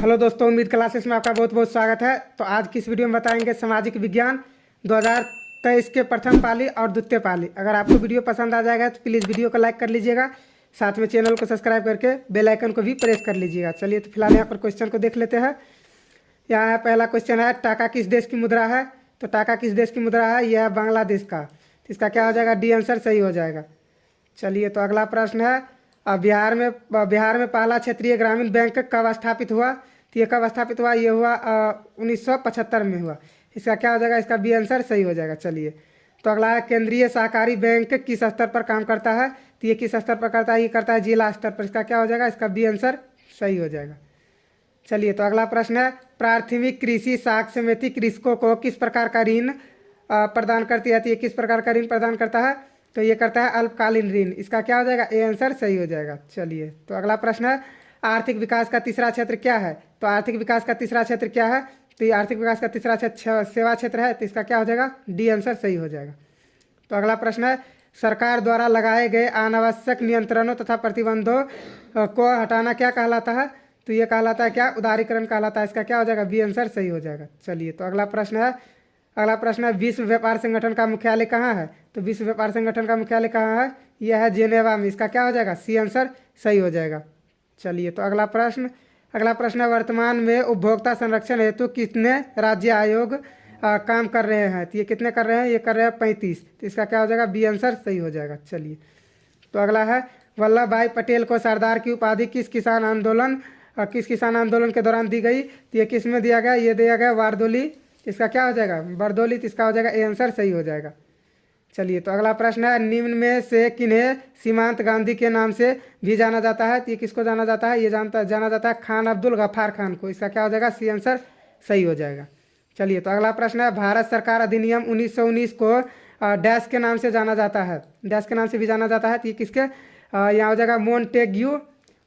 Hello दोस्तों, उम्मीद classes में आपका बहुत बहुत स्वागत है। तो आज की इस वीडियो में बताएंगे सामाजिक विज्ञान 2023 के प्रथम पाली और द्वितीय पाली। अगर आपको वीडियो पसंद आ जाएगा तो प्लीज़ वीडियो को लाइक कर लीजिएगा, साथ में चैनल को सब्सक्राइब करके बेल आइकन को भी प्रेस कर लीजिएगा। चलिए तो फिलहाल यहाँ पर क्वेश्चन को देख लेते हैं। यहाँ पहला क्वेश्चन है, टाका किस देश की मुद्रा है? तो टाका किस देश की मुद्रा है? यह है बांग्लादेश का। तो इसका क्या हो जाएगा? डी आंसर सही हो जाएगा। चलिए तो अगला प्रश्न है, बिहार में पहला क्षेत्रीय ग्रामीण बैंक कब स्थापित हुआ? तो ये कब स्थापित हुआ? ये हुआ 1975 में हुआ। इसका क्या हो जाएगा? इसका बी आंसर सही हो जाएगा। चलिए तो अगला है, केंद्रीय सहकारी बैंक किस स्तर पर काम करता है? तो ये किस स्तर पर करता है? ये करता है जिला स्तर पर। इसका क्या हो जाएगा? इसका बी आंसर सही हो जाएगा। चलिए तो अगला प्रश्न है, प्राथमिक कृषि साख समिति कृषकों को किस प्रकार का ऋण प्रदान करती है? तो ये किस प्रकार का ऋण प्रदान करता है? तो ये करता है अल्पकालीन ऋण। इसका क्या हो जाएगा? ए आंसर सही हो जाएगा। चलिए तो अगला प्रश्न है, आर्थिक विकास का तीसरा क्षेत्र क्या है? तो आर्थिक विकास का तीसरा क्षेत्र क्या है? तो ये आर्थिक विकास का तीसरा क्षेत्र सेवा क्षेत्र है। तो इसका क्या हो जाएगा? डी आंसर सही हो जाएगा। तो अगला प्रश्न है, सरकार द्वारा लगाए गए अनावश्यक नियंत्रणों तथा प्रतिबंधों को हटाना क्या कहलाता है? तो ये कहलाता है क्या? उदारीकरण कहलाता है। इसका क्या हो जाएगा? बी आंसर सही हो जाएगा। चलिए तो अगला प्रश्न है, विश्व व्यापार संगठन का मुख्यालय कहाँ है? तो विश्व व्यापार संगठन का मुख्यालय कहाँ है? यह है जेनेवा में। इसका क्या हो जाएगा? सी आंसर सही हो जाएगा। चलिए तो अगला प्रश्न है, वर्तमान में उपभोक्ता संरक्षण हेतु कितने राज्य आयोग काम कर रहे हैं? तो ये कितने कर रहे हैं? ये कर रहे हैं 35। तो इसका क्या हो जाएगा? बी आंसर सही हो जाएगा। चलिए तो अगला है, वल्लभ भाई पटेल को सरदार की उपाधि किस किसान आंदोलन के दौरान दी गई? तो ये किस में दिया गया? ये दिया गया बारदोली। इसका क्या हो जाएगा? बरदौली। तो इसका हो जाएगा ए आंसर सही हो जाएगा। चलिए तो अगला प्रश्न है, निम्न में से किन्हें सीमांत गांधी के नाम से भी जाना जाता है? तो ये किसको जाना जाता है? ये जाना जाता है खान अब्दुल गफ्फार खान को। इसका क्या हो जाएगा? सी आंसर सही हो जाएगा। चलिए तो अगला प्रश्न है, भारत सरकार अधिनियम 1919 को डैश के नाम से जाना जाता है, डैश के नाम से भी जाना जाता है। तो ये किसके यहाँ हो जाएगा?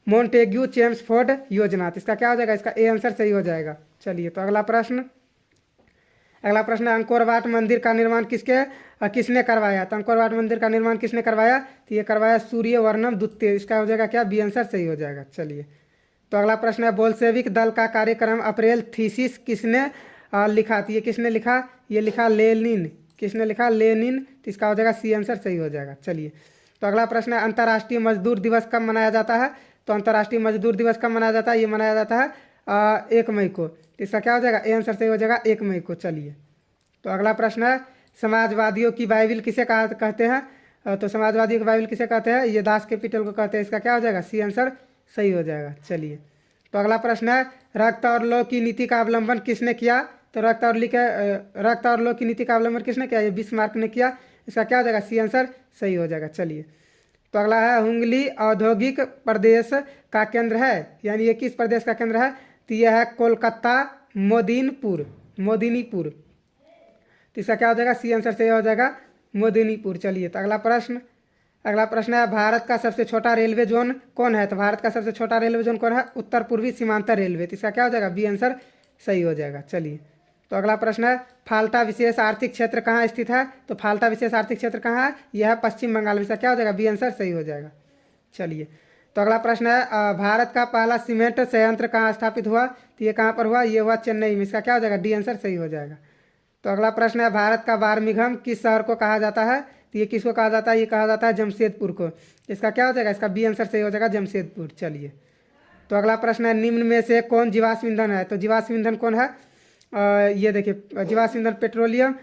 मोन्टेग्यू चेम्सफोर्ड योजना। तो इसका क्या हो जाएगा? इसका ए आंसर सही हो जाएगा। चलिए तो अगला प्रश्न है, अंकोर वाट मंदिर का निर्माण किसने करवाया? तो अंकोर वाट मंदिर का निर्माण किसने करवाया? तो ये करवाया सूर्यवर्णम द्वितीय। इसका हो जाएगा क्या? बी आंसर सही हो जाएगा। चलिए तो अगला प्रश्न है, बोल्शेविक दल का कार्यक्रम अप्रैल थीसिस किसने लिखा? तो ये किसने लिखा? ये लिखा लेनिन। किसने लिखा? लेनिन। तो इसका हो जाएगा सी आंसर सही हो जाएगा। चलिए तो अगला प्रश्न है, अंतर्राष्ट्रीय मजदूर दिवस कब मनाया जाता है? तो अंतर्राष्ट्रीय मजदूर दिवस कब मनाया जाता है? ये मनाया जाता है 1 मई को। तो इसका क्या हो जाएगा? ए आंसर सही हो जाएगा 1 मई को। चलिए तो अगला प्रश्न है, समाजवादियों की बाइबिल किसे कहते हैं? तो समाजवादियों की बाइबिल किसे कहते हैं? ये दास कैपिटल को कहते हैं। इसका क्या हो जाएगा? सी आंसर सही हो जाएगा। चलिए तो अगला प्रश्न है, रक्त और लौ की नीति का अवलंबन किसने किया? तो रक्त और लौ की नीति का अवलंबन किसने किया? ये बिस्मार्क ने किया। इसका क्या हो जाएगा? सी आंसर सही हो जाएगा। चलिए तो अगला है, हुंगली औद्योगिक प्रदेश का केंद्र है, यानी ये किस प्रदेश का केंद्र है? तो यह है कोलकाता मोदिनीपुर। तो इसका क्या हो जाएगा? सी आंसर सही हो जाएगा मोदिनीपुर। चलिए तो अगला प्रश्न है, भारत का सबसे छोटा रेलवे जोन कौन है? तो भारत का सबसे छोटा रेलवे जोन कौन है? उत्तर पूर्वी सीमांत रेलवे। तो इसका क्या हो जाएगा? बी आंसर सही हो जाएगा। चलिए तो अगला प्रश्न है, फाल्टा विशेष आर्थिक क्षेत्र कहाँ स्थित है? तो फाल्टा विशेष आर्थिक क्षेत्र कहाँ है? यह है पश्चिम बंगाल में। इसका क्या हो जाएगा? बी आंसर सही हो जाएगा। चलिए तो अगला प्रश्न है, भारत का पहला सीमेंट संयंत्र कहाँ स्थापित हुआ? तो ये कहाँ पर हुआ? ये हुआ चेन्नई में। इसका क्या हो जाएगा? डी आंसर सही हो जाएगा। तो अगला प्रश्न है, भारत का बार्मिंघम किस शहर को कहा जाता है? तो ये किसको कहा जाता है? ये कहा जाता है जमशेदपुर को। इसका क्या हो जाएगा? इसका बी आंसर सही हो जाएगा जमशेदपुर। चलिए तो अगला प्रश्न है, निम्न में से कौन जीवाश्म ईंधन है? तो जीवाश्म ईंधन कौन है? ये देखिए, जीवाश्म ईंधन पेट्रोलियम,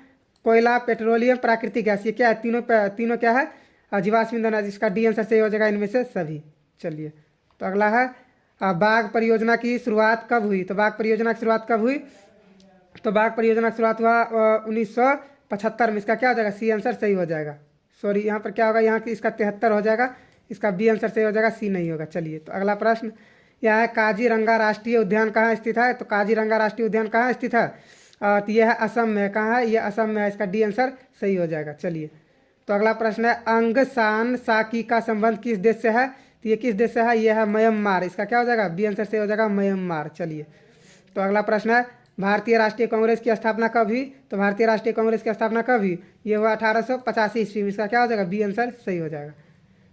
कोयला, पेट्रोलियम, प्राकृतिक गैस। ये क्या है? तीनों क्या है? जीवाश्म ईंधन है। जिसका डी आंसर सही हो जाएगा इनमें से सभी। चलिए तो अगला है, बाघ परियोजना की शुरुआत कब हुई? तो बाघ परियोजना की शुरुआत कब हुई? तो बाघ परियोजना की शुरुआत हुआ 1975 में। इसका क्या हो जाएगा? सी आंसर सही हो जाएगा। सॉरी, यहाँ पर क्या होगा? यहाँ की इसका 73 हो जाएगा। इसका बी आंसर सही हो जाएगा, सी नहीं होगा। चलिए तो अगला प्रश्न यह है, काजीरंगा राष्ट्रीय उद्यान कहाँ स्थित है? तो काजीरंगा राष्ट्रीय उद्यान कहाँ स्थित है? तो यह है असम में। कहाँ है? यह असम में है। इसका डी आंसर सही हो जाएगा। चलिए तो अगला प्रश्न है, अंग सान साकी का संबंध किस देश से है? तो ये किस देश से है? यह है म्यांमार। इसका क्या हो जाएगा? बी आंसर सही हो जाएगा म्यांमार। चलिए तो अगला प्रश्न है, भारतीय राष्ट्रीय कांग्रेस की स्थापना कब हुई? तो भारतीय राष्ट्रीय कांग्रेस की स्थापना कब हुई? ये हुआ 1885 ईस्वी में। इसका क्या हो जाएगा? बी आंसर सही हो जाएगा।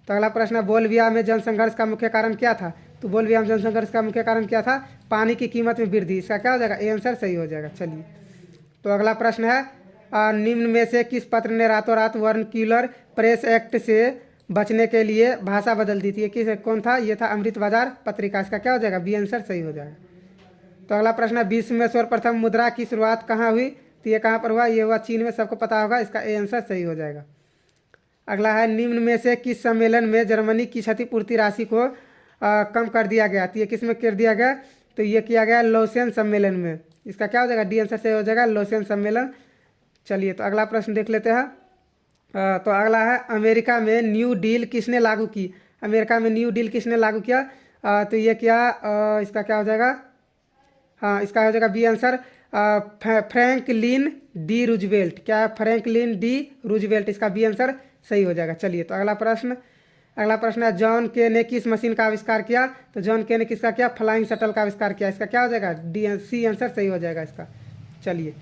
तो अगला प्रश्न है, बोलविया में जनसंघर्ष का मुख्य कारण क्या था? तो बोल विराम जन संघर्ष का मुख्य कारण क्या था? पानी की कीमत में वृद्धि। इसका क्या हो जाएगा? ए आंसर सही हो जाएगा। चलिए, तो अगला प्रश्न है निम्न में से किस पत्र ने रातों रात वर्नक्यूलर प्रेस एक्ट से बचने के लिए भाषा बदल दी थी? ये किस कौन था? ये था अमृत बाजार पत्रिका। इसका क्या हो जाएगा? बी आंसर सही हो जाएगा। तो अगला प्रश्न है विश्व में सर्वप्रथम मुद्रा की शुरुआत कहाँ हुई? तो ये कहाँ पर हुआ? ये हुआ चीन में, सबको पता होगा। इसका ए आंसर सही हो जाएगा। अगला है निम्न में से किस सम्मेलन में जर्मनी की क्षतिपूर्ति राशि को कम कर दिया गया? तो ये किस में कर दिया गया? तो ये किया गया लॉसेन सम्मेलन में। इसका क्या हो जाएगा? डी आंसर सही हो जाएगा, लॉसेन सम्मेलन। चलिए, तो अगला प्रश्न देख लेते हैं। तो अगला है अमेरिका में न्यू डील किसने लागू की? अमेरिका में न्यू डील किसने लागू किया? तो ये क्या इसका क्या हो जाएगा? हाँ, इसका हो जाएगा B answer Franklin D Roosevelt. क्या है? Franklin D Roosevelt. इसका बी आंसर सही हो जाएगा। चलिए, तो अगला प्रश्न है जॉन के ने किस मशीन का आविष्कार किया? तो जॉन के ने किसका किया? फ्लाइंग शटल का आविष्कार किया। इसका क्या हो जाएगा? सी आंसर सही हो जाएगा इसका। चलिए,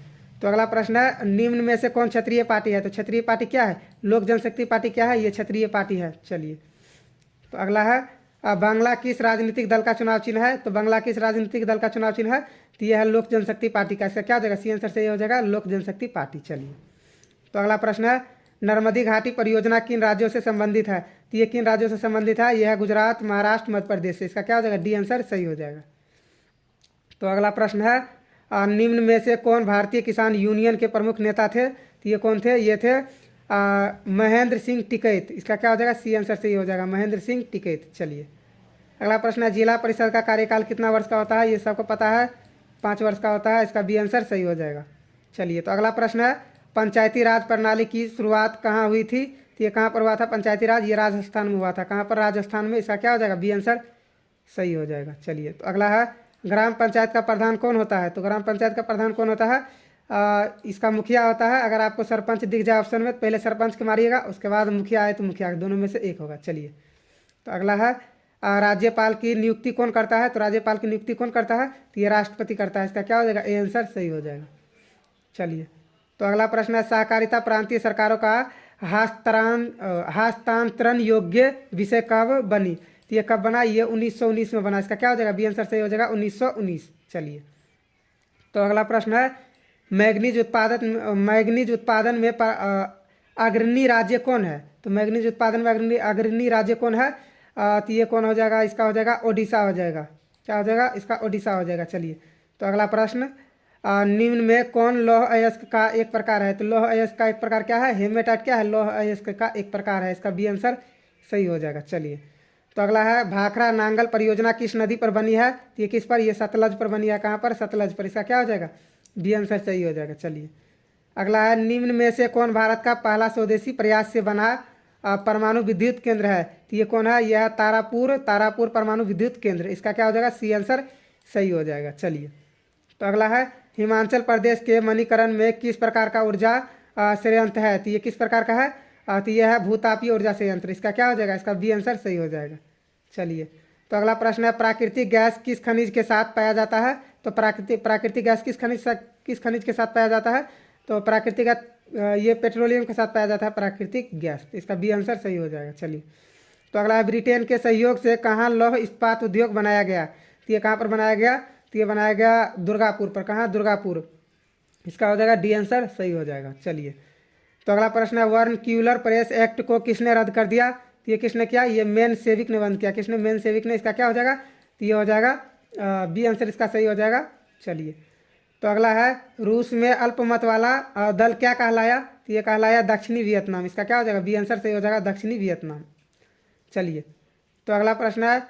तो अगला प्रश्न है निम्न में से कौन क्षत्रिय पार्टी है? तो क्षत्रिय पार्टी क्या है? लोक जनशक्ति पार्टी क्या है? ये क्षत्रिय पार्टी है। चलिए, तो अगला है बांग्ला किस राजनीतिक दल का चुनाव चिन्ह है? तो बांग्ला किस राजनीतिक दल का चुनाव चिन्ह है? तो यह है लोक जनशक्ति पार्टी का। इसका क्या हो जाएगा? सी आंसर सही हो जाएगा, लोक जनशक्ति पार्टी। चलिए, तो अगला प्रश्न है नर्मदी घाटी परियोजना किन राज्यों से संबंधित है? तो ये किन राज्यों से संबंधित है? यह है गुजरात, महाराष्ट्र, मध्य प्रदेश से। इसका क्या हो जाएगा? डी आंसर सही हो जाएगा। तो अगला प्रश्न है निम्न में से कौन भारतीय किसान यूनियन के प्रमुख नेता थे? तो ये कौन थे? ये थे महेंद्र सिंह टिकैत। इसका क्या हो जाएगा? सी आंसर सही हो जाएगा, महेंद्र सिंह टिकैत। चलिए, अगला प्रश्न है जिला परिषद का कार्यकाल कितना वर्ष का होता है? ये सबको पता है, 5 वर्ष का होता है। इसका बी आंसर सही हो जाएगा। चलिए, तो अगला प्रश्न है पंचायती राज प्रणाली की शुरुआत कहाँ हुई थी? तो ये कहाँ पर हुआ था पंचायती राज? ये राजस्थान में हुआ था। कहाँ पर? राजस्थान में। इसका क्या हो जाएगा? बी आंसर सही हो जाएगा। चलिए, तो अगला है ग्राम पंचायत का प्रधान कौन होता है? तो ग्राम पंचायत का प्रधान कौन होता है? इसका मुखिया होता है। अगर आपको सरपंच दिख जाए ऑप्शन में, पहले सरपंच के मारिएगा, उसके बाद मुखिया आए तो मुखिया, दोनों में से एक होगा। चलिए, तो अगला है राज्यपाल की नियुक्ति कौन करता है? तो राज्यपाल की नियुक्ति कौन करता है? तो ये राष्ट्रपति करता है। इसका क्या हो जाएगा? ए आंसर सही हो जाएगा। चलिए, तो अगला प्रश्न है सहकारिता प्रांतीय सरकारों का हस्तांतरण योग्य विषय कब बनी? तो ये कब बना? ये 1919 में बना। इसका क्या हो जाएगा? बी आंसर सही हो जाएगा, 1919। चलिए, तो अगला प्रश्न है मैग्नीज उत्पादन में अग्रणी राज्य कौन है? तो मैग्नीज उत्पादन में अग्रणी राज्य कौन है? तो ये कौन हो जाएगा? इसका हो जाएगा ओडिशा हो जाएगा। क्या हो जाएगा? इसका ओडिशा हो जाएगा। चलिए, तो अगला प्रश्न निम्न में कौन लौह अयस्क का एक प्रकार है? तो लौह अयस्क का एक प्रकार क्या है? हेमेटाइट। क्या है? लौह अयस्क का एक प्रकार है। इसका बी आंसर सही हो जाएगा। चलिए, तो अगला है भाखड़ा नांगल परियोजना किस नदी पर बनी है? तो ये किस पर? ये सतलज पर बनी है। कहाँ पर? सतलज पर। इसका क्या हो जाएगा? डी आंसर सही हो जाएगा। चलिए, अगला है निम्न में से कौन भारत का पहला स्वदेशी प्रयास से बना परमाणु विद्युत केंद्र है? तो ये कौन है? यह तारापुर परमाणु विद्युत केंद्र। इसका क्या हो जाएगा? सी आंसर सही हो जाएगा। चलिए, तो अगला है हिमाचल प्रदेश के मणिकरण में किस प्रकार का ऊर्जा संयंत्र है? तो ये किस प्रकार का है? तो यह है भूतापीय ऊर्जा संयंत्र। इसका क्या हो जाएगा? इसका बी आंसर सही हो जाएगा। चलिए, तो अगला प्रश्न है प्राकृतिक गैस किस खनिज के साथ पाया जाता है? तो प्राकृतिक गैस किस खनिज के साथ पाया जाता है? तो प्राकृतिक ये पेट्रोलियम के साथ पाया जाता है प्राकृतिक गैस। इसका बी आंसर सही हो जाएगा। चलिए, तो अगला है ब्रिटेन के सहयोग से कहाँ लौह इस्पात उद्योग बनाया गया? तो ये कहाँ पर बनाया गया? तो ये बनाया गया दुर्गापुर पर। कहाँ? दुर्गापुर। इसका हो जाएगा डी आंसर सही हो जाएगा। चलिए, तो अगला प्रश्न है वर्नक्यूलर प्रेस एक्ट को किसने रद्द कर दिया? तो ये किसने किया? ये मेन सेविक ने बंद किया। किसने? मेन सेविक ने। इसका क्या हो जाएगा? तो ये हो जाएगा बी आंसर इसका सही हो जाएगा। चलिए, तो अगला है रूस में अल्पमत वाला दल क्या कहलाया? तो ये कहलाया दक्षिणी वियतनाम। इसका क्या हो जाएगा? बी आंसर सही हो जाएगा, दक्षिणी वियतनाम। चलिए, तो अगला प्रश्न है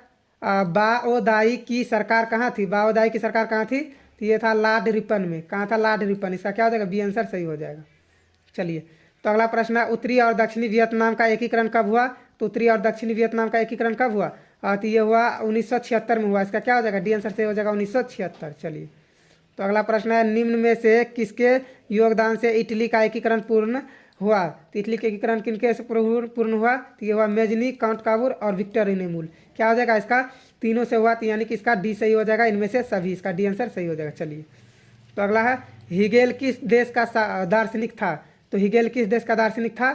बाओदाई की सरकार कहाँ थी? बाओदाई की सरकार कहाँ थी? तो ये था लॉर्ड रिपन में। कहाँ था? Lord Ripon. इसका क्या हो जाएगा? बी आंसर सही हो जाएगा। चलिए, तो अगला प्रश्न है उत्तरी और दक्षिणी वियतनाम का एकीकरण कब हुआ? तो उत्तरी और दक्षिणी वियतनाम का एकीकरण कब हुआ? तो ये हुआ 1976 में हुआ। इसका क्या हो जाएगा? डी आंसर सही हो जाएगा, 1976। चलिए, तो अगला प्रश्न है निम्न में से किसके योगदान से इटली का एकीकरण पूर्ण हुआ? तो इटली के एकीकरण किनके से पूर्ण हुआ? तो ये हुआ मेजनी, काउंट काबूर और विक्टर इनेमुल। क्या हो जाएगा? इसका तीनों से हुआ, तो यानी कि इसका डी सही हो जाएगा, इनमें से सभी। इसका डी आंसर सही हो जाएगा। चलिए, तो अगला है हिगेल किस देश का दार्शनिक था? तो हिगेल किस देश का दार्शनिक था?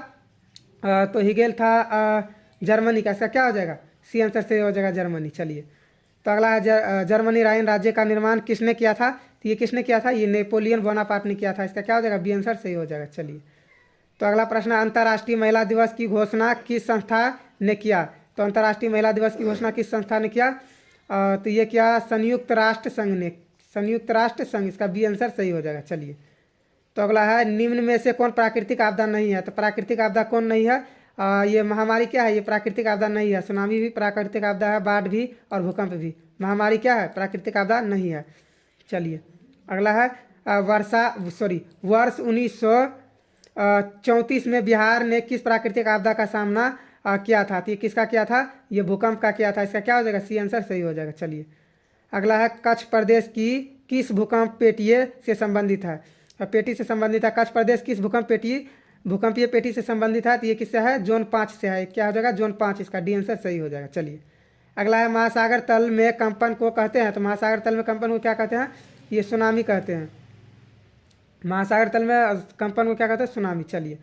तो हिगेल था जर्मनी का। इसका क्या हो जाएगा? सी आंसर सही हो जाएगा, जर्मनी। चलिए, तो अगला है जर्मनी राइन राज्य का निर्माण किसने किया था? तो ये किसने किया था? ये नेपोलियन बोनापार्ट ने किया था। इसका क्या हो जाएगा? बी आंसर सही हो जाएगा। चलिए, तो अगला प्रश्न है, अंतर्राष्ट्रीय महिला दिवस की घोषणा किस संस्था ने किया? तो अंतर्राष्ट्रीय महिला दिवस की घोषणा किस संस्था ने किया? तो ये किया संयुक्त राष्ट्र संघ ने, संयुक्त राष्ट्र संघ। इसका बी आंसर सही हो जाएगा। चलिए, तो अगला है, निम्न में से कौन प्राकृतिक आपदा नहीं है? तो प्राकृतिक आपदा कौन नहीं है? ये महामारी क्या है? ये प्राकृतिक आपदा नहीं है। सुनामी भी प्राकृतिक आपदा है, बाढ़ भी और भूकंप भी। महामारी क्या है? प्राकृतिक आपदा नहीं है। चलिए, अगला है, वर्ष 1934 में बिहार ने किस प्राकृतिक आपदा का सामना किया था? तो ये किसका किया था? ये भूकंप का किया था। इसका क्या हो जाएगा? सी आंसर सही हो जाएगा। चलिए, अगला है, कच्छ प्रदेश की किस भूकंप पेटिये से संबंधित है? पेटी से संबंधित है। कच्छ प्रदेश किस भूकंपीय पेटी से संबंधित है? तो ये किससे है? जोन 5 से है। क्या हो जाएगा? जोन 5। इसका डी आंसर सही हो जाएगा। चलिए, अगला है, महासागर तल में कंपन को कहते हैं? तो महासागर तल में कंपन को क्या कहते हैं? ये सुनामी कहते हैं। महासागर तल में कंपन को क्या कहते हैं? सुनामी। चलिए,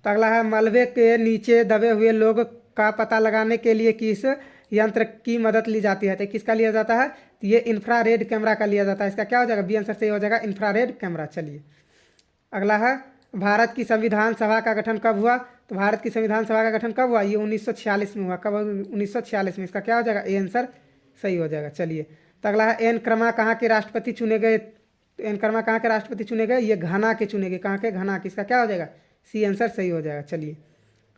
तो अगला है, मलबे के नीचे दबे हुए लोग का पता लगाने के लिए किस यंत्र की मदद ली जाती है? तो किसका लिया जाता है? तो ये इंफ्रारेड कैमरा का लिया जाता है। इसका क्या हो जाएगा? बी आंसर सही हो जाएगा, इंफ्रारेड कैमरा। चलिए, अगला है, भारत की संविधान सभा का गठन कब हुआ? तो भारत की संविधान सभा का गठन कब हुआ? ये 1946 में हुआ। कब? 1946 में। इसका क्या हो जाएगा? ए आंसर सही हो जाएगा। चलिए, तो अगला है, एन क्रमा कहाँ के राष्ट्रपति चुने गए? एन क्रमा कहाँ के राष्ट्रपति चुने गए? ये घाना के चुने गए। कहाँ के? घाना के। इसका क्या हो जाएगा? सी आंसर सही हो जाएगा। चलिए,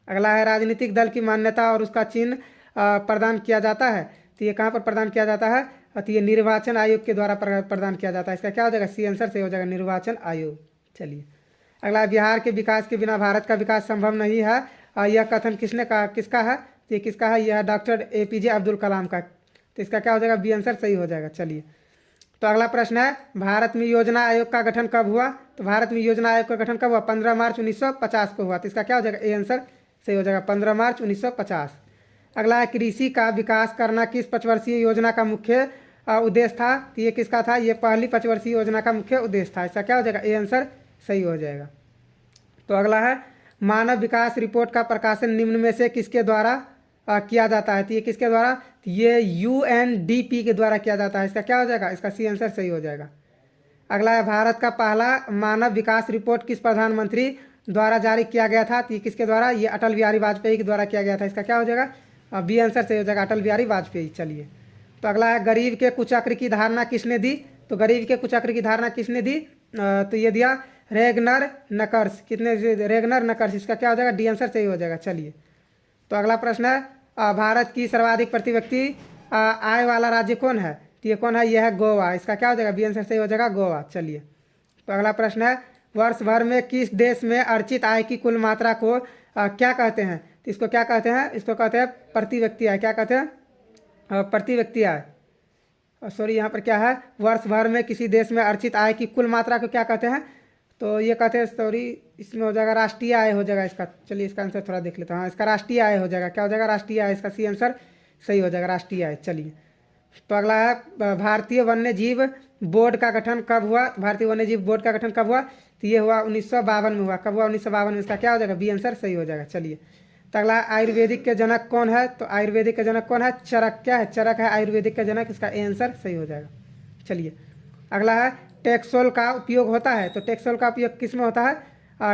अगला है, राजनीतिक दल की मान्यता और उसका चिन्ह प्रदान किया जाता है? तो ये कहाँ पर प्रदान किया जाता है? तो ये निर्वाचन आयोग के द्वारा प्रदान किया जाता है। इसका क्या हो जाएगा? सी आंसर सही हो जाएगा, निर्वाचन आयोग। चलिए, अगला, बिहार के विकास के बिना भारत का विकास संभव नहीं है। यह कथन किसने कहा? किसका है? तो ये किसका है? यह डॉक्टर APJ अब्दुल कलाम का। तो इसका क्या हो जाएगा? बी आंसर सही हो जाएगा। चलिए, तो अगला प्रश्न है, भारत में योजना आयोग का गठन कब हुआ? तो भारत में योजना आयोग का गठन कब हुआ? 15 मार्च 1950 को हुआ। तो इसका क्या हो जाएगा? ए आंसर सही हो जाएगा, 15 मार्च 1950। अगला है, कृषि का विकास करना किस पंचवर्षीय योजना का मुख्य उद्देश्य था? तो ये किसका था? ये पहली पंचवर्षीय योजना का मुख्य उद्देश्य था। इसका क्या हो जाएगा? ए आंसर सही हो जाएगा। तो अगला है, मानव विकास रिपोर्ट का प्रकाशन निम्न में से किसके द्वारा किया जाता है? तो ये किसके द्वारा? तो ये UNDP के द्वारा किया जाता है। इसका क्या हो जाएगा? इसका सी आंसर सही हो जाएगा। अगला है, भारत का पहला मानव विकास रिपोर्ट किस प्रधानमंत्री द्वारा जारी किया गया था? तो ये किसके द्वारा? ये अटल बिहारी वाजपेयी के द्वारा किया गया था। इसका क्या हो जाएगा? बी आंसर सही हो जाएगा, अटल बिहारी वाजपेयी। चलिए, तो अगला है, गरीब के कुचक्र की धारणा किसने दी? तो गरीब के कुचक्र की धारणा किसने दी? तो ये दिया रेगनर नकर्स। कितने? रेगनर नकर्स। इसका क्या हो जाएगा? डी आंसर सही हो जाएगा। चलिए, तो अगला प्रश्न है, भारत की सर्वाधिक प्रति व्यक्ति आय वाला राज्य कौन है? तो ये कौन है? यह है गोवा। इसका क्या हो जाएगा? बी आंसर सही हो जाएगा, गोवा। चलिए, तो अगला प्रश्न है, वर्ष भर में किस देश में अर्जित आय की कुल मात्रा को क्या कहते हैं? तो इसको क्या कहते हैं? इसको कहते हैं प्रति व्यक्ति आय। क्या कहते हैं? प्रति व्यक्ति आय। सॉरी, यहाँ पर क्या है? वर्ष भर में किसी देश में अर्जित आय की कुल मात्रा को क्या कहते हैं? तो ये कहते हैं, सॉरी, इसमें हो जाएगा राष्ट्रीय आय हो जाएगा इसका। चलिए, इसका आंसर थोड़ा देख लेते हैं। हाँ, इसका राष्ट्रीय आय हो जाएगा। क्या हो जाएगा? राष्ट्रीय आय। इसका सी आंसर सही हो जाएगा, राष्ट्रीय आय। चलिए, तो अगला है, भारतीय वन्य जीव बोर्ड का गठन कब हुआ? भारतीय वन्य जीव बोर्ड का गठन कब हुआ? तो ये हुआ 1952 में हुआ। कब हुआ? 1952 में। इसका क्या हो जाएगा? बी आंसर सही हो जाएगा। चलिए, तो अगला, आयुर्वेदिक के जनक कौन है? तो आयुर्वेदिक के जनक कौन है? चरक। क्या है? चरक है आयुर्वेदिक का जनक। इसका ए आंसर सही हो जाएगा। चलिए, अगला है, टेक्सोल का उपयोग होता है? तो टेक्सोल का उपयोग किस में होता है?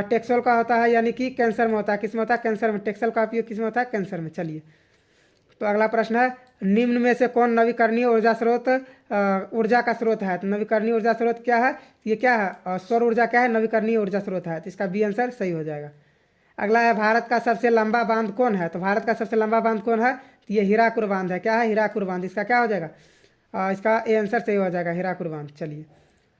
टेक्सोल का होता है यानी कि कैंसर में होता है। किस में होता है? कैंसर में। टेक्सोल का उपयोग किस में होता है? कैंसर में। चलिए, तो अगला प्रश्न है, निम्न में से कौन नवीकरणीय ऊर्जा स्रोत ऊर्जा का स्रोत है? तो नवीकरणीय ऊर्जा स्रोत क्या है? ये क्या है? सौर ऊर्जा क्या है? नवीकरणीय ऊर्जा स्रोत है। तो इसका बी आंसर सही हो जाएगा। अगला है, भारत का सबसे लंबा बांध कौन है? तो भारत का सबसे लंबा बांध कौन है? तो ये हीराकुद बांध है। क्या है? हीराकुद बांध। इसका क्या हो जाएगा? इसका ए आंसर सही हो जाएगा, हीराकुद बांध। चलिए,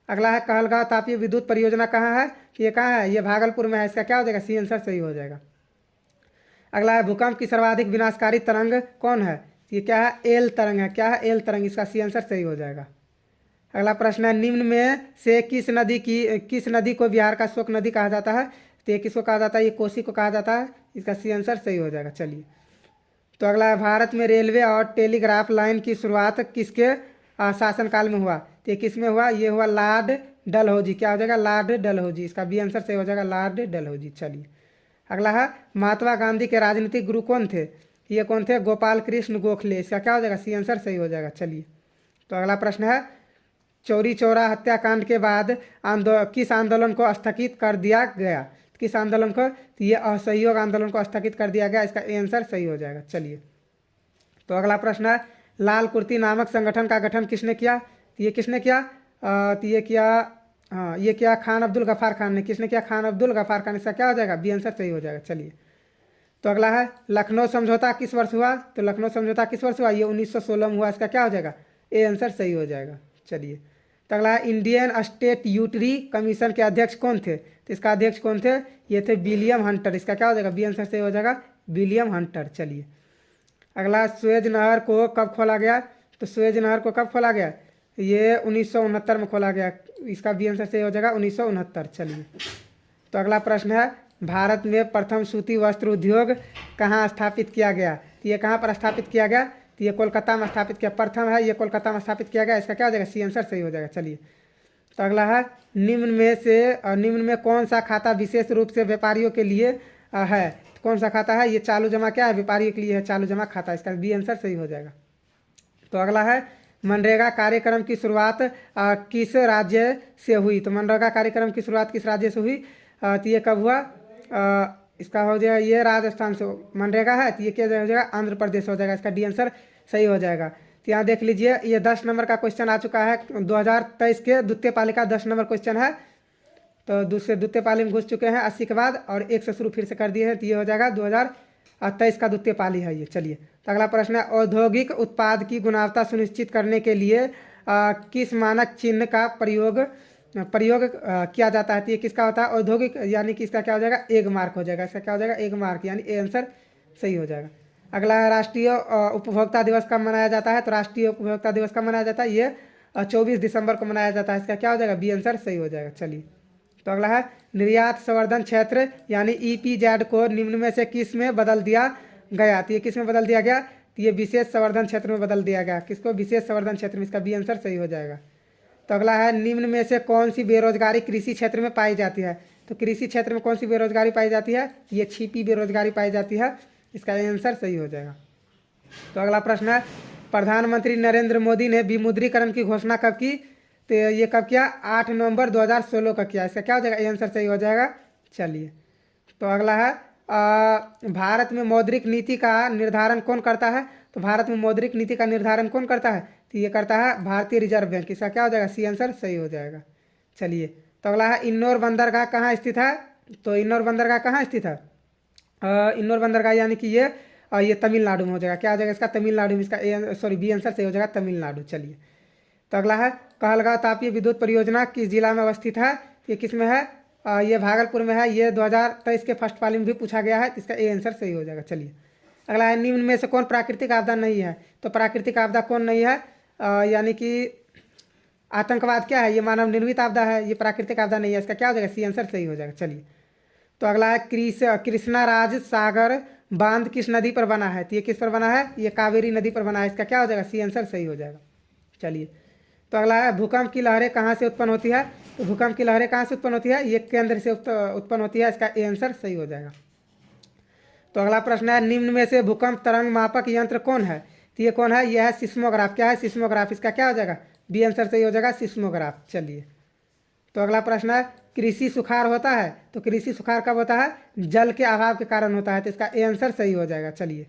अगला है, कहलगांव तापीय विद्युत परियोजना कहाँ है? कि ये कहाँ है? ये भागलपुर में है। इसका क्या हो जाएगा? सी आंसर सही हो जाएगा। अगला है, भूकंप की सर्वाधिक विनाशकारी तरंग कौन है? ये क्या है? एल तरंग है। क्या है? एल तरंग। इसका सी आंसर सही हो जाएगा। अगला प्रश्न है, निम्न में से किस नदी को बिहार का शोक नदी कहा जाता है? तो ये किसको कहा जाता है? ये कोसी को कहा जाता है। इसका सी आंसर सही हो जाएगा। चलिए, तो अगला है, भारत में रेलवे और टेलीग्राफ लाइन की शुरुआत किसके शासनकाल में हुआ? तो ये किस में हुआ? ये हुआ लॉर्ड डलहौजी। क्या हो जाएगा? लॉर्ड डलहौजी। इसका बी आंसर सही हो जाएगा, लॉर्ड डलहौजी। चलिए, अगला है, महात्मा गांधी के राजनीतिक गुरु कौन थे? ये कौन थे? गोपाल कृष्ण गोखले। इसका क्या हो जाएगा? सी आंसर सही हो जाएगा। चलिए, तो अगला प्रश्न है, चौरी चौरा हत्याकांड के बाद किस आंदोलन को स्थगित कर दिया गया? किस आंदोलन को? तो ये असहयोग आंदोलन को स्थगित कर दिया गया। इसका आंसर सही हो जाएगा। चलिए, तो अगला प्रश्न है, लाल कुर्ती नामक संगठन का गठन किसने किया? तो ये किसने किया? तो ये किया, हाँ ये किया खान अब्दुल गफ्फार खान ने। किसने किया? खान अब्दुल गफ्फार खान। इसका क्या हो जाएगा? बी आंसर सही हो जाएगा। चलिए, तो अगला है, लखनऊ समझौता किस वर्ष हुआ? तो लखनऊ समझौता किस वर्ष हुआ? ये 1916 में हुआ। इसका क्या हो जाएगा? ए आंसर सही हो जाएगा। चलिए, तो अगला है, इंडियन स्टेट यूटिलिटी कमीशन के अध्यक्ष कौन थे? तो इसका अध्यक्ष कौन थे? ये थे विलियम हंटर। इसका क्या हो जाएगा? बी आंसर सही हो जाएगा, विलियम हंटर। चलिए, अगला, सुएज नहर को कब खोला गया? तो सुएज नहर को कब खोला गया? ये 1969 में खोला गया। इसका बी आंसर सही हो जाएगा 1969। चलिए, तो अगला प्रश्न है, भारत में प्रथम सूती वस्त्र उद्योग कहाँ स्थापित किया गया? तो ये कहाँ पर स्थापित किया गया? तो ये कोलकाता में स्थापित किया। प्रथम है, ये कोलकाता में स्थापित किया गया। इसका क्या हो जाएगा? सी आंसर सही हो जाएगा। चलिए, तो अगला है, निम्न में कौन सा खाता विशेष रूप से व्यापारियों के लिए है? तो कौन सा खाता है? ये चालू जमा क्या है? व्यापारियों के लिए है चालू जमा खाता। इसका बी आंसर सही हो जाएगा। तो अगला है, मनरेगा कार्यक्रम की शुरुआत किस राज्य से हुई? तो मनरेगा कार्यक्रम की शुरुआत किस राज्य से हुई? तो ये कब हुआ? इसका हो जाएगा, ये राजस्थान से मनरेगा है। तो ये क्या हो जाएगा? आंध्र प्रदेश हो जाएगा। इसका डी आंसर सही हो जाएगा। तो यहाँ देख लीजिए, ये 10 नंबर का क्वेश्चन आ चुका है। 2023 के द्वितीय पाली का 10 नंबर क्वेश्चन है। तो दूसरे द्वितीय पाली में घुस चुके हैं 80 के बाद, और 1 से शुरू फिर से कर दिए हैं। तो ये हो जाएगा 2023 का द्वितीय पाली है ये। चलिए, तो अगला प्रश्न है, औद्योगिक उत्पाद की गुणवत्ता सुनिश्चित करने के लिए किस मानक चिन्ह का प्रयोग किया जाता है? तो ये किसका होता है? औद्योगिक, यानी कि इसका क्या हो जाएगा? एग मार्क हो जाएगा। इसका क्या हो जाएगा? एग मार्क, यानी ए आंसर सही हो जाएगा। अगला है, राष्ट्रीय उपभोक्ता दिवस कब मनाया जाता है? तो राष्ट्रीय उपभोक्ता दिवस कब मनाया जाता है? ये 24 दिसंबर को मनाया जाता है। इसका क्या हो जाएगा? बी आंसर सही हो जाएगा। चलिए, तो अगला है, निर्यात संवर्धन क्षेत्र यानी EPZ को निम्न में से किस में बदल दिया गया? तो ये किस में बदल दिया गया? तो ये विशेष संवर्धन क्षेत्र में बदल दिया गया। किसको? विशेष संवर्धन क्षेत्र में। इसका बी आंसर सही हो जाएगा। तो अगला है, निम्न में से कौन सी बेरोजगारी कृषि क्षेत्र में पाई जाती है? तो कृषि क्षेत्र में कौन सी बेरोजगारी पाई जाती है? ये छिपी बेरोजगारी पाई जाती है। इसका आंसर सही हो जाएगा। तो अगला प्रश्न है, प्रधानमंत्री नरेंद्र मोदी ने विमुद्रीकरण की घोषणा कब की? तो ये कब किया? 8 नवंबर 2016 का किया। इसका क्या हो जाएगा? आंसर सही हो जाएगा। चलिए, तो अगला है, भारत में मौद्रिक नीति का निर्धारण कौन करता है? तो भारत में मौद्रिक नीति का निर्धारण कौन करता है? तो ये करता है भारतीय रिजर्व बैंक। इसका क्या हो जाएगा? सी आंसर सही हो जाएगा। चलिए, तो अगला है, इंदौर बंदरगाह कहाँ स्थित है? तो इंदौर बंदरगाह कहाँ स्थित है? इंदौर बंदरगाह यानी कि ये तमिलनाडु में हो जाएगा। क्या हो जाएगा इसका? तमिलनाडु में। इसका बी आंसर सही हो जाएगा, तमिलनाडु। चलिए, तो अगला है, कहलगांव तापीय विद्युत परियोजना किस जिला में अवस्थित है? ये किस में है? ये भागलपुर में है। ये 2023 के फर्स्ट पाली में भी पूछा गया है। इसका ए आंसर सही हो जाएगा। चलिए, अगला है, निम्न में से कौन प्राकृतिक आपदा नहीं है? तो प्राकृतिक आपदा कौन नहीं है? यानी कि आतंकवाद क्या है? ये मानव निर्मित आपदा है, ये प्राकृतिक आपदा नहीं है। इसका क्या हो जाएगा? सी आंसर सही हो जाएगा। चलिए, तो अगला है, कृष्णा राज सागर बांध किस नदी पर बना है? तो ये किस पर बना है? ये कावेरी नदी पर बना है। इसका क्या हो जाएगा? सी आंसर सही हो जाएगा। चलिए, तो अगला है, भूकंप की लहरें कहाँ से उत्पन्न होती है? तो भूकंप की लहरें कहाँ से उत्पन्न होती है? ये केंद्र से उत्पन्न होती है। इसका ए आंसर सही हो जाएगा। तो अगला प्रश्न है, निम्न में से भूकंप तरंग मापक यंत्र कौन है? तो ये कौन है? यह है सिस्मोग्राफ। क्या है? सिस्मोग्राफ। इसका क्या हो जाएगा? बी आंसर सही हो जाएगा, सिस्मोग्राफ। चलिए, तो अगला प्रश्न है, कृषि सुखाड़ होता है? तो कृषि सुखाड़ कब होता है? जल के अभाव के कारण होता है। तो इसका ए आंसर सही हो जाएगा। चलिए,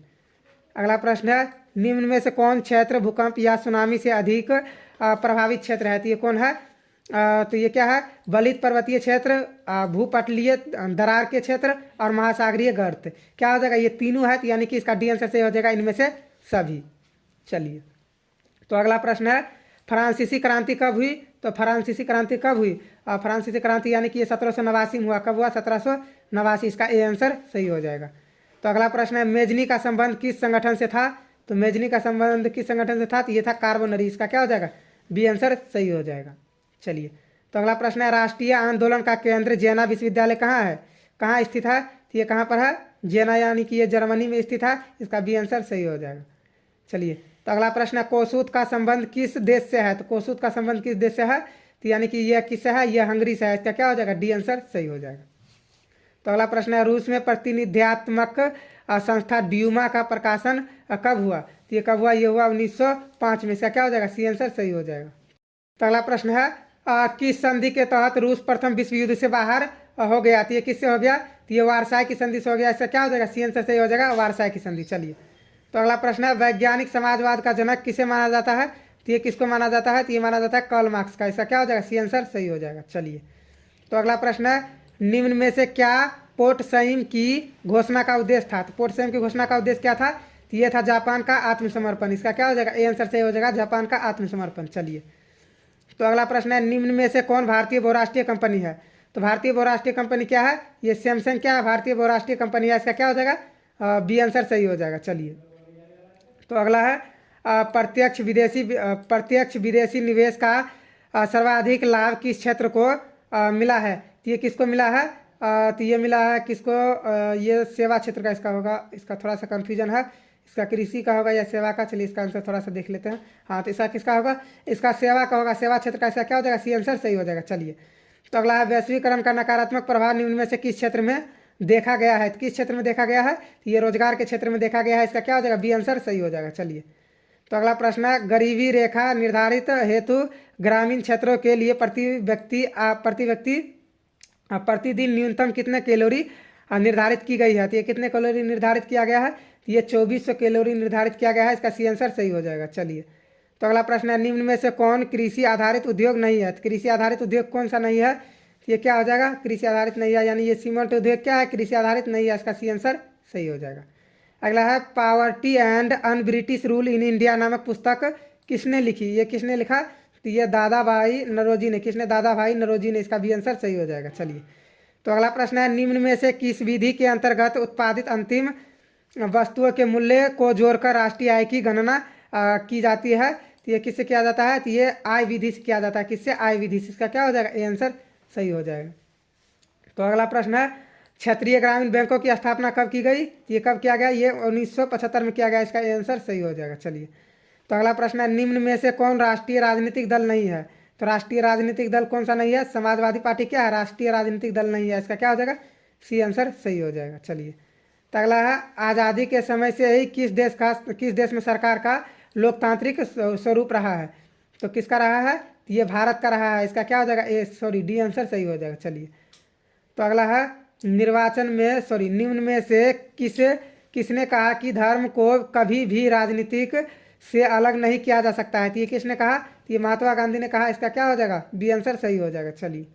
अगला प्रश्न है, निम्न में से कौन क्षेत्र भूकंप या सुनामी से अधिक प्रभावित क्षेत्र है? तो ये कौन है? तो ये क्या है? बलित पर्वतीय क्षेत्र, भूपटलीय दरार के क्षेत्र और महासागरीय गर्त। क्या हो जाएगा? ये तीनों है। तो यानी कि इसका डी आंसर सही हो जाएगा, इनमें से सभी। चलिए, तो अगला प्रश्न है, फ्रांसीसी क्रांति कब हुई? तो फ्रांसीसी क्रांति कब हुई? फ्रांसीसी क्रांति यानी कि ये 1789 में हुआ। कब हुआ? 1789। इसका ए आंसर सही हो जाएगा। तो अगला प्रश्न है, मेजनी का संबंध किस संगठन से था? तो मेजनी का संबंध किस संगठन से था? तो ये था कार्बोनरी। इसका क्या हो जाएगा? बी आंसर सही हो जाएगा। चलिए, तो अगला प्रश्न है, राष्ट्रीय आंदोलन का केंद्र जेना विश्वविद्यालय कहाँ है? कहाँ स्थित है? तो ये कहाँ पर है? जेना यानी कि ये जर्मनी में स्थित है। इसका बी आंसर सही हो जाएगा। चलिए, तो अगला प्रश्न है, कोसूत का संबंध किस देश से है? तो कोसूत का संबंध किस देश से है? तो यानी कि यह किससे है? यह हंगरी से है। इसका क्या हो जाएगा? डी आंसर सही हो जाएगा। तो अगला प्रश्न है, रूस में प्रतिनिध्यात्मक संस्था ड्यूमा का प्रकाशन कब हुआ? तो ये कब हुआ? ये हुआ 1905 में। इसका क्या हो जाएगा? सी आंसर सही हो जाएगा। तो अगला प्रश्न है किस संधि के तहत रूस प्रथम विश्व युद्ध से बाहर हो गया? तो ये किससे हो गया? तो ये वारसाई की संधि से हो गया। इसका क्या हो जाएगा? सी आंसर सही हो जाएगा, वारसाई की संधि। चलिए, तो अगला प्रश्न है वैज्ञानिक समाजवाद का जनक किसे माना जाता है? तो ये किसको माना जाता है? तो ये माना जाता है कार्ल मार्क्स का। इसका क्या हो जाएगा? सी आंसर सही हो जाएगा। चलिए, तो अगला प्रश्न है निम्न में से क्या पोर्ट सईम की घोषणा का उद्देश्य था? तो पोर्ट सईम की घोषणा का उद्देश्य क्या था? तो ये था जापान का आत्मसमर्पण। इसका क्या हो जाएगा? ए आंसर सही हो जाएगा, जापान का आत्मसमर्पण। चलिए, तो अगला प्रश्न है निम्न में से कौन भारतीय बहुराष्ट्रीय कंपनी है? तो भारतीय बहुराष्ट्रीय कंपनी क्या है? ये सैमसंग क्या है? भारतीय बहुराष्ट्रीय कंपनी है। इसका क्या हो जाएगा? बी आंसर सही हो जाएगा। चलिए, तो अगला है प्रत्यक्ष विदेशी निवेश का सर्वाधिक लाभ किस क्षेत्र को मिला है? तो ये किसको मिला है? तो ये मिला है किसको? ये सेवा क्षेत्र का इसका होगा। इसका थोड़ा सा कन्फ्यूजन है, इसका कृषि का होगा या सेवा का। चलिए, इसका आंसर थोड़ा सा देख लेते हैं। हाँ, तो इसका किसका होगा? इसका सेवा का होगा, सेवा क्षेत्र का। इसका क्या हो जाएगा? सी आंसर सही हो जाएगा। चलिए, तो अगला है वैश्वीकरण का नकारात्मक प्रभाव निम्न में से किस क्षेत्र में देखा गया है? तो किस क्षेत्र में देखा गया है? तो ये रोजगार के क्षेत्र में देखा गया है। इसका क्या हो जाएगा? बी आंसर सही हो जाएगा। चलिए, तो अगला प्रश्न है गरीबी रेखा निर्धारित हेतु ग्रामीण क्षेत्रों के लिए प्रति व्यक्ति प्रतिदिन न्यूनतम कितने कैलोरी निर्धारित की गई है? तो ये कितने कैलोरी निर्धारित किया गया है? तो ये 2400 कैलोरी निर्धारित किया गया है। इसका सी आंसर सही हो जाएगा। चलिए, तो अगला प्रश्न है निम्न में से कौन कृषि आधारित उद्योग नहीं है? तो कृषि आधारित उद्योग कौन सा नहीं है? तो ये क्या हो जाएगा? कृषि आधारित नहीं है, यानी ये सीमेंट उद्योग क्या है? कृषि आधारित नहीं है। इसका सी आंसर सही हो जाएगा। अगला है poverty and un British rule in India नामक पुस्तक किसने लिखी? ये किसने लिखा? तो ये दादा भाई नौरोजी ने। किसने? दादा भाई नौरोजी ने। इसका भी आंसर सही हो जाएगा। चलिए, तो अगला प्रश्न है निम्न में से किस विधि के अंतर्गत उत्पादित अंतिम वस्तुओं के मूल्य को जोड़कर राष्ट्रीय आय की गणना की जाती है? तो ये किससे किया जाता है? तो ये आय विधि से किया जाता है। किससे? आय विधि से। इसका क्या हो जाएगा? ए आंसर सही हो जाएगा। तो अगला प्रश्न है क्षेत्रीय ग्रामीण बैंकों की स्थापना कब की गई? ये कब किया गया? ये 1975 में किया गया। इसका आंसर सही हो जाएगा। चलिए, तो अगला प्रश्न है निम्न में से कौन राष्ट्रीय राजनीतिक दल नहीं है? तो राष्ट्रीय राजनीतिक दल कौन सा नहीं है? समाजवादी पार्टी क्या है? राष्ट्रीय राजनीतिक दल नहीं है। इसका क्या हो जाएगा? सी आंसर सही हो जाएगा। चलिए, तो अगला है आज़ादी के समय से ही किस देश में सरकार का लोकतांत्रिक स्वरूप रहा है? तो किसका रहा है? ये भारत का रहा है। इसका क्या हो जाएगा? डी आंसर सही हो जाएगा। चलिए, तो अगला है निम्न में से किसने कहा कि धर्म को कभी भी राजनीतिक से अलग नहीं किया जा सकता है? तो ये किसने कहा? तो ये महात्मा गांधी ने कहा। इसका क्या हो जाएगा? बी आंसर सही हो जाएगा। चलिए,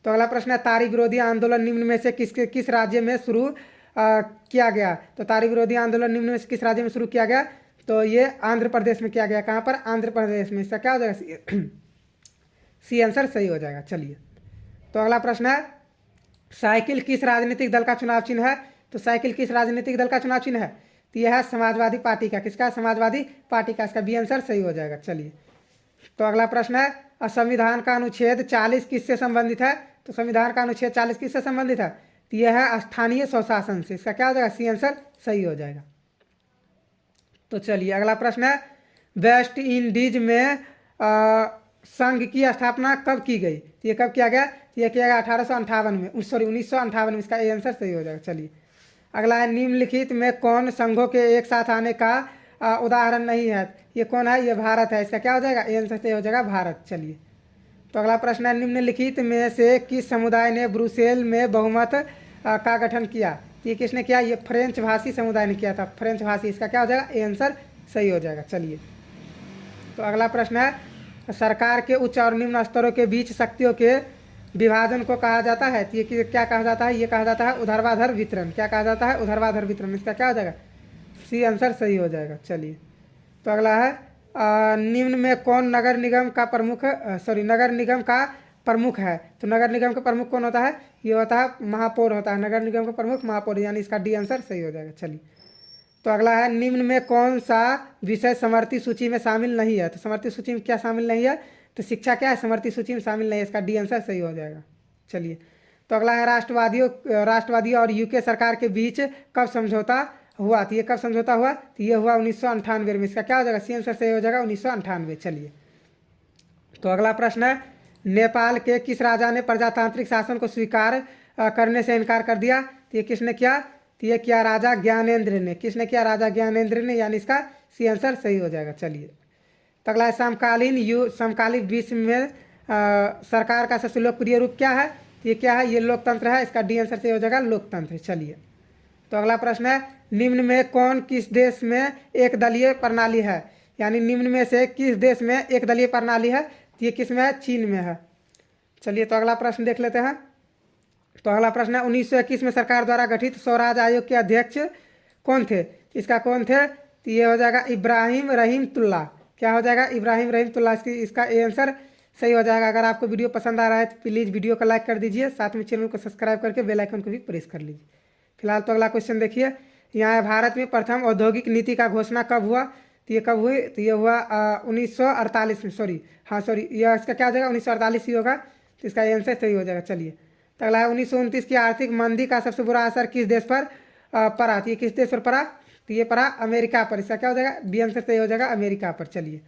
तो अगला प्रश्न है तारी विरोधी आंदोलन निम्न में से किस राज्य में शुरू किया गया? तो तारी विरोधी आंदोलन निम्न में से किस राज्य में शुरू किया गया? तो ये आंध्र प्रदेश में किया गया। कहाँ पर? आंध्र प्रदेश में। इसका क्या हो जाएगा? सी आंसर सही हो जाएगा। चलिए, तो अगला प्रश्न है साइकिल किस राजनीतिक दल का चुनाव चिन्ह है? तो साइकिल किस राजनीतिक दल का चुनाव चिन्ह है? तो यह है समाजवादी पार्टी का। किसका? समाजवादी पार्टी का। इसका बी आंसर सही हो जाएगा। चलिए, तो अगला प्रश्न है संविधान का अनुच्छेद 40 किससे संबंधित है? तो संविधान का अनुच्छेद 40 किससे संबंधित है? तो यह है स्थानीय स्वशासन से। इसका क्या हो जाएगा? सी आंसर सही हो जाएगा। तो चलिए, अगला प्रश्न है वेस्ट इंडीज में संघ की स्थापना कब की गई? तो ये कब किया गया? तो ये किया गया 1858 में। 1958 में। इसका आंसर सही हो जाएगा। चलिए, अगला है निम्नलिखित में कौन संघों के एक साथ आने का उदाहरण नहीं है? ये कौन है? ये भारत है। इसका क्या हो जाएगा? आंसर सही हो जाएगा, भारत। चलिए, तो अगला प्रश्न है निम्नलिखित में से किस समुदाय ने ब्रुसेल में बहुमत का गठन किया? तो ये किसने किया? ये फ्रेंच भाषी समुदाय ने किया था। फ्रेंच भाषी। इसका क्या हो जाएगा? आंसर सही हो जाएगा। चलिए, तो अगला प्रश्न है सरकार के उच्च और निम्न स्तरों के बीच शक्तियों के विभाजन को कहा जाता है? तो ये क्या कहा जाता है? ये कहा जाता है ऊर्ध्वाधर वितरण। क्या कहा जाता है? ऊर्ध्वाधर वितरण। इसका क्या हो जाएगा? सी आंसर सही हो जाएगा। चलिए, तो अगला है निम्न में कौन नगर निगम का प्रमुख है? तो नगर निगम का प्रमुख कौन होता है? ये होता है महापौर होता है। नगर निगम का प्रमुख महापौर, यानी इसका डी आंसर सही हो जाएगा। चलिए, तो अगला है निम्न में कौन सा विषय समवर्ती सूची में शामिल नहीं है? तो समवर्ती सूची में क्या शामिल नहीं है? तो शिक्षा क्या है? समवर्ती सूची में शामिल नहीं है। इसका डी आंसर सही हो जाएगा। चलिए, तो अगला है राष्ट्रवादी और यूके सरकार के बीच कब समझौता हुआ? तो ये कब समझौता हुआ? तो ये हुआ 1998 में। इसका क्या हो जाएगा? सी आंसर सही हो जाएगा, 1998। चलिए, तो अगला प्रश्न है नेपाल के किस राजा ने प्रजातांत्रिक शासन को स्वीकार करने से इनकार कर दिया? तो ये किसने किया? तो ये किया राजा ज्ञानेंद्र ने। किसने किया? राजा ज्ञानेंद्र ने, यानी इसका सी आंसर सही हो जाएगा। चलिए, तो अगला है समकालीन विश्व में सरकार का सबसे लोकप्रिय रूप क्या है? तो ये क्या है? ये लोकतंत्र है। इसका डी आंसर सही हो जाएगा लोकतंत्र। चलिए, तो अगला प्रश्न है निम्न में कौन किस देश में एक दलीय प्रणाली है? यानी निम्न में से किस देश में एक दलीय प्रणाली है? तो ये किस में है? चीन में है। चलिए, तो अगला प्रश्न देख लेते हैं। तो अगला प्रश्न है 1921 में सरकार द्वारा गठित स्वराज आयोग के अध्यक्ष कौन थे? इसका कौन थे? तो ये हो जाएगा इब्राहिम रहीमतुल्ला। क्या हो जाएगा? इब्राहिम रहीमतुल्ला। इसका आंसर सही हो जाएगा। अगर आपको वीडियो पसंद आ रहा है तो प्लीज़ वीडियो को लाइक कर दीजिए, साथ में चैनल को सब्सक्राइब करके बेल आइकन को भी प्रेस कर लीजिए। फिलहाल तो अगला क्वेश्चन देखिए। यहाँ भारत में प्रथम औद्योगिक नीति का घोषणा कब हुआ? तो ये कब हुई? तो ये हुआ 1948 में। सॉरी, यह इसका क्या हो जाएगा? 1948 ही होगा। तो इसका आंसर सही हो जाएगा। चलिए, तो अगला है 1929 की आर्थिक मंदी का सबसे बुरा असर किस देश पर पड़ा? तो ये किस देश पर पड़ा? तो ये पड़ा अमेरिका पर। इसका क्या हो जाएगा? बी आंसर सही हो जाएगा अमेरिका पर। चलिए,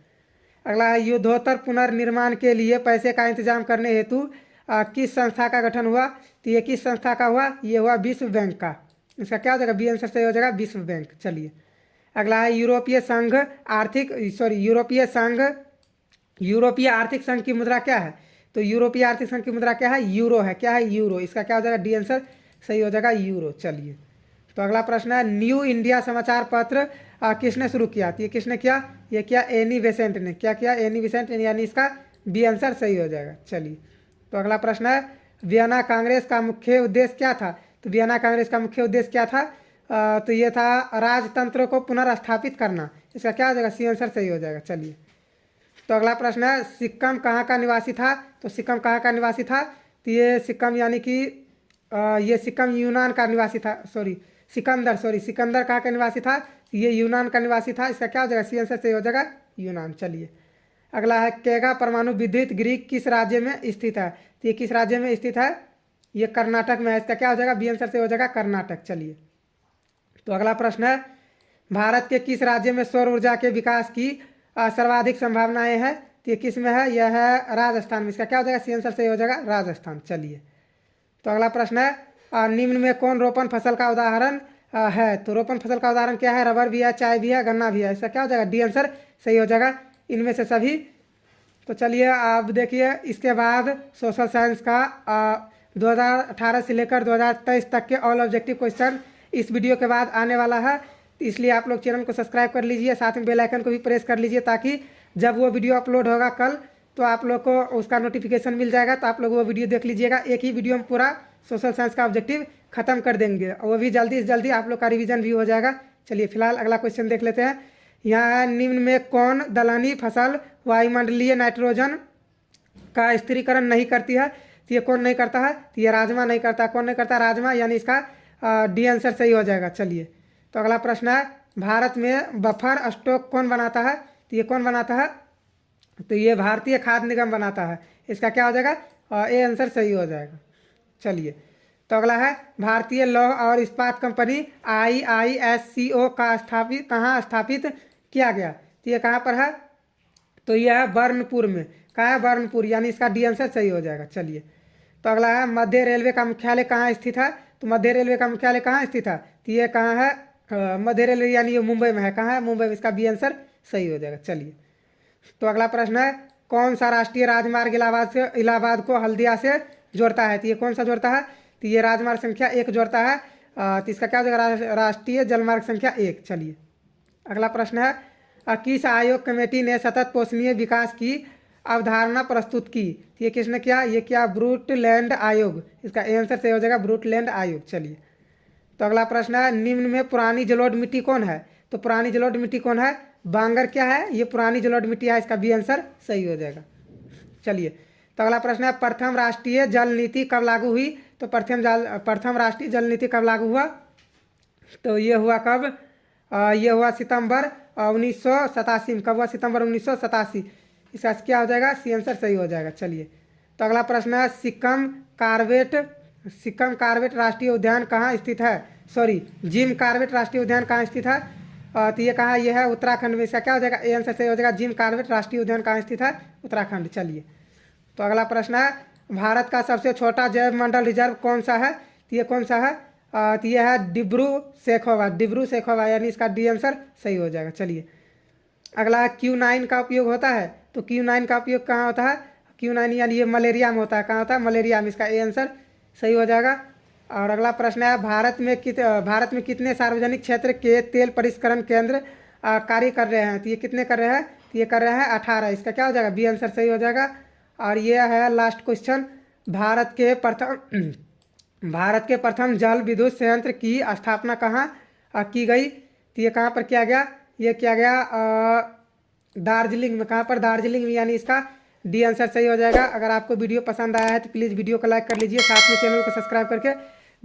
अगला है युद्धोत्तर पुनर्निर्माण के लिए पैसे का इंतजाम करने हेतु किस संस्था का गठन हुआ? तो ये किस संस्था का हुआ? ये हुआ विश्व बैंक का। इसका क्या हो जाएगा? बी आंसर सही हो जाएगा विश्व बैंक। चलिए, अगला है यूरोपीय आर्थिक संघ की मुद्रा क्या है? तो यूरोपीय आर्थिक संघ की मुद्रा क्या है? यूरो है। क्या है? यूरो। इसका क्या हो जाएगा? डी आंसर सही हो जाएगा यूरो। चलिए, तो अगला प्रश्न है न्यू इंडिया समाचार पत्र किसने शुरू किया? तो ये किसने किया? ये किया एनी बेसेंट ने। क्या किया? एनी बेसेंट ने, यानी इसका बी आंसर सही हो जाएगा। चलिए, तो अगला प्रश्न है वियना कांग्रेस का मुख्य उद्देश्य क्या था? तो वियना कांग्रेस का मुख्य उद्देश्य क्या था? तो ये था राजतंत्र को पुनर्स्थापित करना। इसका क्या हो जाएगा? सी आंसर सही हो जाएगा। चलिए, तो अगला प्रश्न है सिक्किम कहाँ का निवासी था? तो सिक्किम कहाँ का निवासी था? तो ये सिक्किम यानी कि ये सिक्किम यूनान का निवासी था। सिकंदर कहाँ का निवासी था? तो ये यूनान का निवासी था। इसका क्या हो जाएगा? सी आंसर सही हो जाएगा यूनान। चलिए, अगला है केगा परमाणु विद्युत गृह किस राज्य में स्थित है? तो ये किस राज्य में स्थित है? ये कर्नाटक में है। इसका क्या हो जाएगा? बी आंसर सही हो जाएगा कर्नाटक। चलिए, तो अगला प्रश्न है भारत के किस राज्य में सौर ऊर्जा के विकास की सर्वाधिक संभावनाएं हैं? तो ये किस में है? यह है राजस्थान में। इसका क्या हो जाएगा? सी आंसर सही हो जाएगा राजस्थान। चलिए, तो अगला प्रश्न है निम्न में कौन रोपण फसल का उदाहरण है? तो रोपण फसल का उदाहरण क्या है? रबर भी है, चाय भी है, गन्ना भी है। इसका क्या हो जाएगा? डी आंसर सही हो जाएगा इनमें से सभी। तो चलिए, आप देखिए इसके बाद सोशल साइंस का 2018 से लेकर 2023 तक के ऑल ऑब्जेक्टिव क्वेश्चन इस वीडियो के बाद आने वाला है। इसलिए आप लोग चैनल को सब्सक्राइब कर लीजिए, साथ में बेल आइकन को भी प्रेस कर लीजिए, ताकि जब वो वीडियो अपलोड होगा कल तो आप लोग को उसका नोटिफिकेशन मिल जाएगा। तो आप लोग वो वीडियो देख लीजिएगा। एक ही वीडियो में पूरा सोशल साइंस का ऑब्जेक्टिव खत्म कर देंगे, और वो भी जल्दी से जल्दी आप लोग का रिवीजन भी हो जाएगा। चलिए, फिलहाल अगला क्वेश्चन देख लेते हैं। यहाँ निम्न में कौन दलहनी फसल वायुमंडलीय नाइट्रोजन का स्थिरीकरण नहीं करती है? तो ये कौन नहीं करता है? तो ये राजमा नहीं करता। कौन नहीं करता? राजमा, यानी इसका डी आंसर सही हो जाएगा। चलिए, तो अगला प्रश्न है भारत में बफर स्टॉक कौन बनाता है? तो ये कौन बनाता है? तो ये भारतीय खाद्य निगम बनाता है। इसका क्या हो जाएगा? ए आंसर सही हो जाएगा। चलिए, तो अगला है भारतीय लौह और इस्पात कंपनी IISCO का कहाँ स्थापित किया गया? तो ये कहाँ पर है? तो यह है बर्नपुर में। कहाँ है? बर्नपुर, यानी इसका डी आंसर सही हो जाएगा। चलिए, तो अगला है मध्य रेलवे का मुख्यालय कहाँ स्थित है? तो मध्य रेलवे का मुख्यालय कहाँ स्थित है? तो ये कहाँ है? मध्य रेलवे यानी ये मुंबई में है। कहाँ है? मुंबई में। इसका बी आंसर सही हो जाएगा। चलिए, तो अगला प्रश्न है कौन सा राष्ट्रीय राजमार्ग इलाहाबाद को हल्दिया से जोड़ता है? तो ये कौन सा जोड़ता है? तो ये राजमार्ग संख्या 1 जोड़ता है। तो इसका क्या हो जाएगा? राष्ट्रीय जलमार्ग संख्या 1। चलिए, अगला प्रश्न है किस आयोग कमेटी ने सतत पोषणीय विकास की अवधारणा प्रस्तुत की? तो ये किसने किया? ये किया ब्रूटलैंड आयोग। इसका आंसर सही हो जाएगा ब्रूटलैंड आयोग। चलिए, तो अगला प्रश्न है निम्न में पुरानी जलोढ़ मिट्टी कौन है? तो पुरानी जलोढ़ मिट्टी कौन है? बांगर क्या है? ये पुरानी जलोढ़ मिट्टी है। इसका बी आंसर सही हो जाएगा। चलिए, तो अगला प्रश्न है प्रथम राष्ट्रीय जल नीति कब लागू हुई? तो प्रथम राष्ट्रीय जल नीति कब लागू हुआ? तो ये हुआ कब? ये हुआ सितंबर 1987 में। कब हुआ? सितंबर 1987। इसका क्या हो जाएगा? सी आंसर सही हो जाएगा। चलिए, तो अगला प्रश्न है सिक्किम कार्बेट राष्ट्रीय उद्यान कहाँ स्थित है? जिम कार्बेट राष्ट्रीय उद्यान कहाँ स्थित है? तो ये कहाँ? ये है उत्तराखंड में। इसका क्या हो जाएगा? ए आंसर सही हो जाएगा जिम कार्बेट राष्ट्रीय उद्यान कहाँ स्थित है? उत्तराखंड। चलिए, तो अगला प्रश्न है भारत का सबसे छोटा जैव मंडल रिजर्व कौन सा है? तो ये कौन सा है? तो ये है डिब्रू सेखोवा यानी इसका डी आंसर सही हो जाएगा। चलिए अगला Q9 का उपयोग होता है, तो Q9 का उपयोग कहाँ होता है? Q9 यानी ये मलेरिया में होता है। कहाँ होता है? मलेरिया में। इसका ए आंसर सही हो जाएगा। और अगला प्रश्न है भारत में कितने सार्वजनिक क्षेत्र के तेल परिष्करण केंद्र कार्य कर रहे हैं? तो ये कितने कर रहे हैं? तो ये कर रहे हैं 18। इसका क्या हो जाएगा? बी आंसर सही हो जाएगा। और ये है लास्ट क्वेश्चन, भारत के प्रथम जल विद्युत संयंत्र की स्थापना कहाँ की गई? तो ये कहाँ पर किया गया? ये किया गया दार्जिलिंग में। कहाँ पर? दार्जिलिंग में, यानी इसका डी आंसर सही हो जाएगा। अगर आपको वीडियो पसंद आया है तो प्लीज़ वीडियो को लाइक कर लीजिए, साथ में चैनल को सब्सक्राइब करके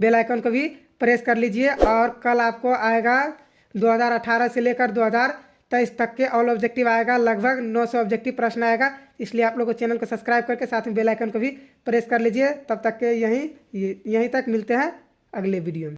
बेल आइकन को भी प्रेस कर लीजिए। और कल आपको आएगा 2018 से लेकर 2023 तक के ऑल ऑब्जेक्टिव आएगा, लगभग 900 ऑब्जेक्टिव प्रश्न आएगा। इसलिए आप लोगों को चैनल को सब्सक्राइब करके साथ में बेल आइकन को भी प्रेस कर लीजिए। तब तक के यहीं तक मिलते हैं अगले वीडियो में।